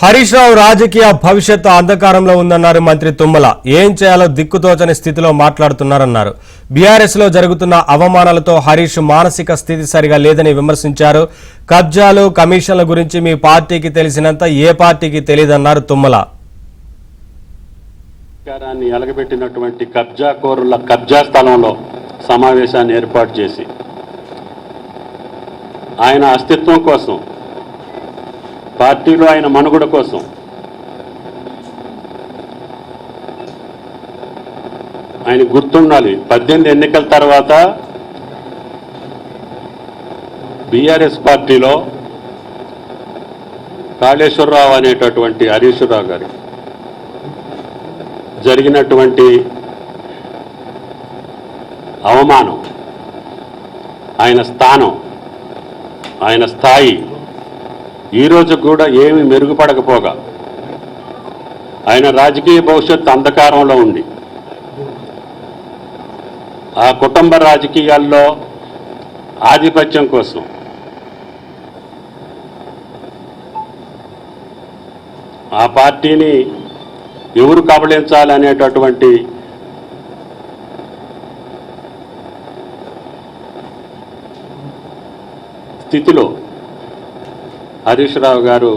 హరీష్ రావు రాజకీయ భవిష్యత్తు అంధకారంలో ఉందన్నారు మంత్రి తుమ్మల. ఏం చేయాలో దిక్కుతోచని స్థితిలో మాట్లాడుతున్నారన్నారు. బీఆర్ఎస్ లో జరుగుతున్న అవమానాలతో హరీష్ మానసిక స్థితి సరిగా లేదని విమర్శించారు. కబ్జాలు కమిషన్ల గురించి మీ పార్టీకి తెలిసినంత ఏ పార్టీకి తెలియదన్నారు తుమ్మల. ఎలగబెట్టినటువంటి కబ్జాకోరుల కబ్జా స్థలంలో సమావేశాన్ని ఏర్పాటు చేసి ఆయన అస్తిత్వం కోసం, పార్టీలో ఆయన మనుగడ కోసం ఆయన గుర్తుండాలి. 18 ఎన్నికల తర్వాత బీఆర్ఎస్ పార్టీలో కాళేశ్వరరావు అనేటటువంటి హరీష్ రావు గారి జరిగినటువంటి అవమానం, ఆయన స్థానం, ఆయన స్థాయి ఈరోజు కూడా ఏమి మెరుగుపడకపోగా ఆయన రాజకీయ భవిష్యత్తు అంధకారంలో ఉండి ఆ కుటుంబ రాజకీయాల్లో ఆధిపత్యం కోసం ఆ పార్టీని ఎవరు కబళించాలనేటటువంటి స్థితిలో హరీష్ రావు గారు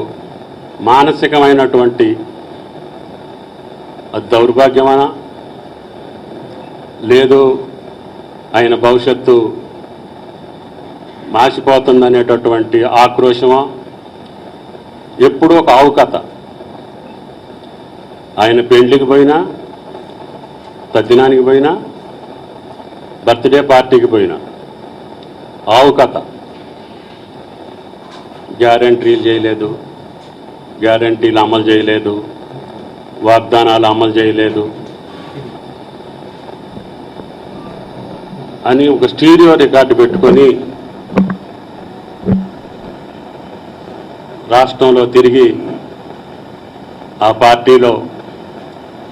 మానసికమైనటువంటి దౌర్భాగ్యమనా, లేదు ఆయన భవిష్యత్తు మాసిపోతుందనేటటువంటి ఆక్రోశమా, ఎప్పుడూ ఒక ఆవు కథ. ఆయన పెండ్లికి పోయినా, తద్దినానికి పోయినా, బర్త్డే పార్టీకి పోయినా ఆవు కథ. గ్యారంటీలు చేయలేదు, గ్యారంటీలు అమలు చేయలేదు, వాగ్దానాలు అమలు చేయలేదు అని ఒక స్టీరియో రికార్డు పెట్టుకొని రాష్ట్రంలో తిరిగి ఆ పార్టీలో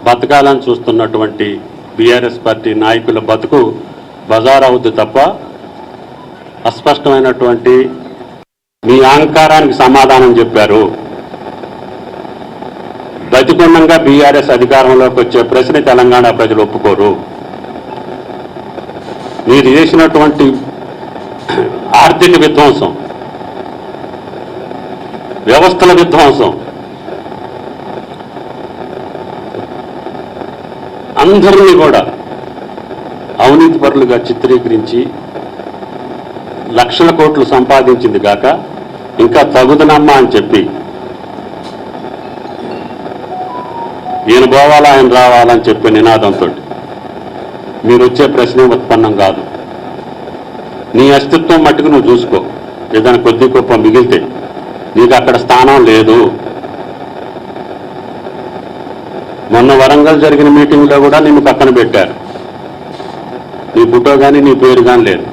బతకాలని చూస్తున్నటువంటి బీఆర్ఎస్ పార్టీ నాయకుల బతుకు బజార్ అవుద్ది తప్ప అస్పష్టమైనటువంటి మీ అహంకారానికి సమాధానం చెప్పారు. బతికొండంగా బీఆర్ఎస్ అధికారంలోకి వచ్చే ప్రశ్న తెలంగాణ ప్రజలు ఒప్పుకోరు. మీరు చేసినటువంటి ఆర్థిక విధ్వంసం, వ్యవస్థల విధ్వంసం, అందరినీ కూడా అవినీతి పరులుగా చిత్రీకరించి లక్షల కోట్లు సంపాదించింది కాక ఇంకా తగుదనమ్మా అని చెప్పి ఈయన పోవాలా ఆయన రావాలని చెప్పే నినాదంతో మీరు వచ్చే ప్రశ్నే ఉత్పన్నం కాదు. నీ అస్తిత్వం మట్టుకు నువ్వు చూసుకో. ఏదైనా కొద్ది గొప్ప మిగిలితే నీకు అక్కడ స్థానం లేదు. మొన్న వరంగల్ జరిగిన మీటింగ్లో కూడా నిన్ను పక్కన పెట్టారు. నీ ఫోటో కానీ నీ పేరు కానీ లేదు.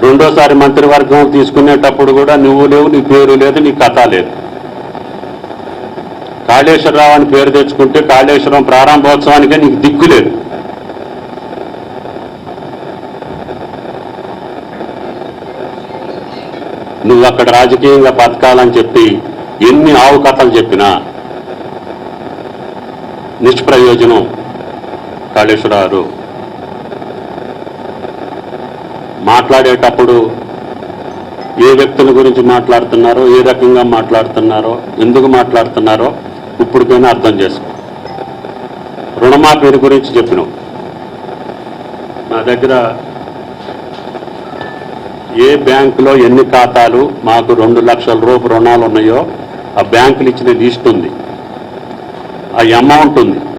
రెండోసారి మంత్రివర్గం తీసుకునేటప్పుడు కూడా నువ్వు లేవు, నీ పేరు లేదు, నీ కథ లేదు. కాళేశ్వరరావు అని పేరు తెచ్చుకుంటే కాళేశ్వరం ప్రారంభోత్సవానికే నీకు దిక్కు లేదు. నువ్వు అక్కడ రాజకీయంగా బతకాలని చెప్పి ఎన్ని ఆవు కథలు చెప్పినా నిష్ప్రయోజనం. కాళేశ్వరరావు మాట్లాడేటప్పుడు ఏ వ్యక్తుల గురించి మాట్లాడుతున్నారో, ఏ రకంగా మాట్లాడుతున్నారో, ఎందుకు మాట్లాడుతున్నారో ఇప్పటికైనా అర్థం చేసుకో. రుణమాఫీ గురించి చెప్పినావు. నా దగ్గర ఏ బ్యాంకులో ఎన్ని ఖాతాలు మాకు 2 లక్షల రూపాయల రుణాలు ఉన్నాయో ఆ బ్యాంకులు ఇచ్చిన లిస్ట్ ఉంది, ఆ అమౌంట్ ఉంది.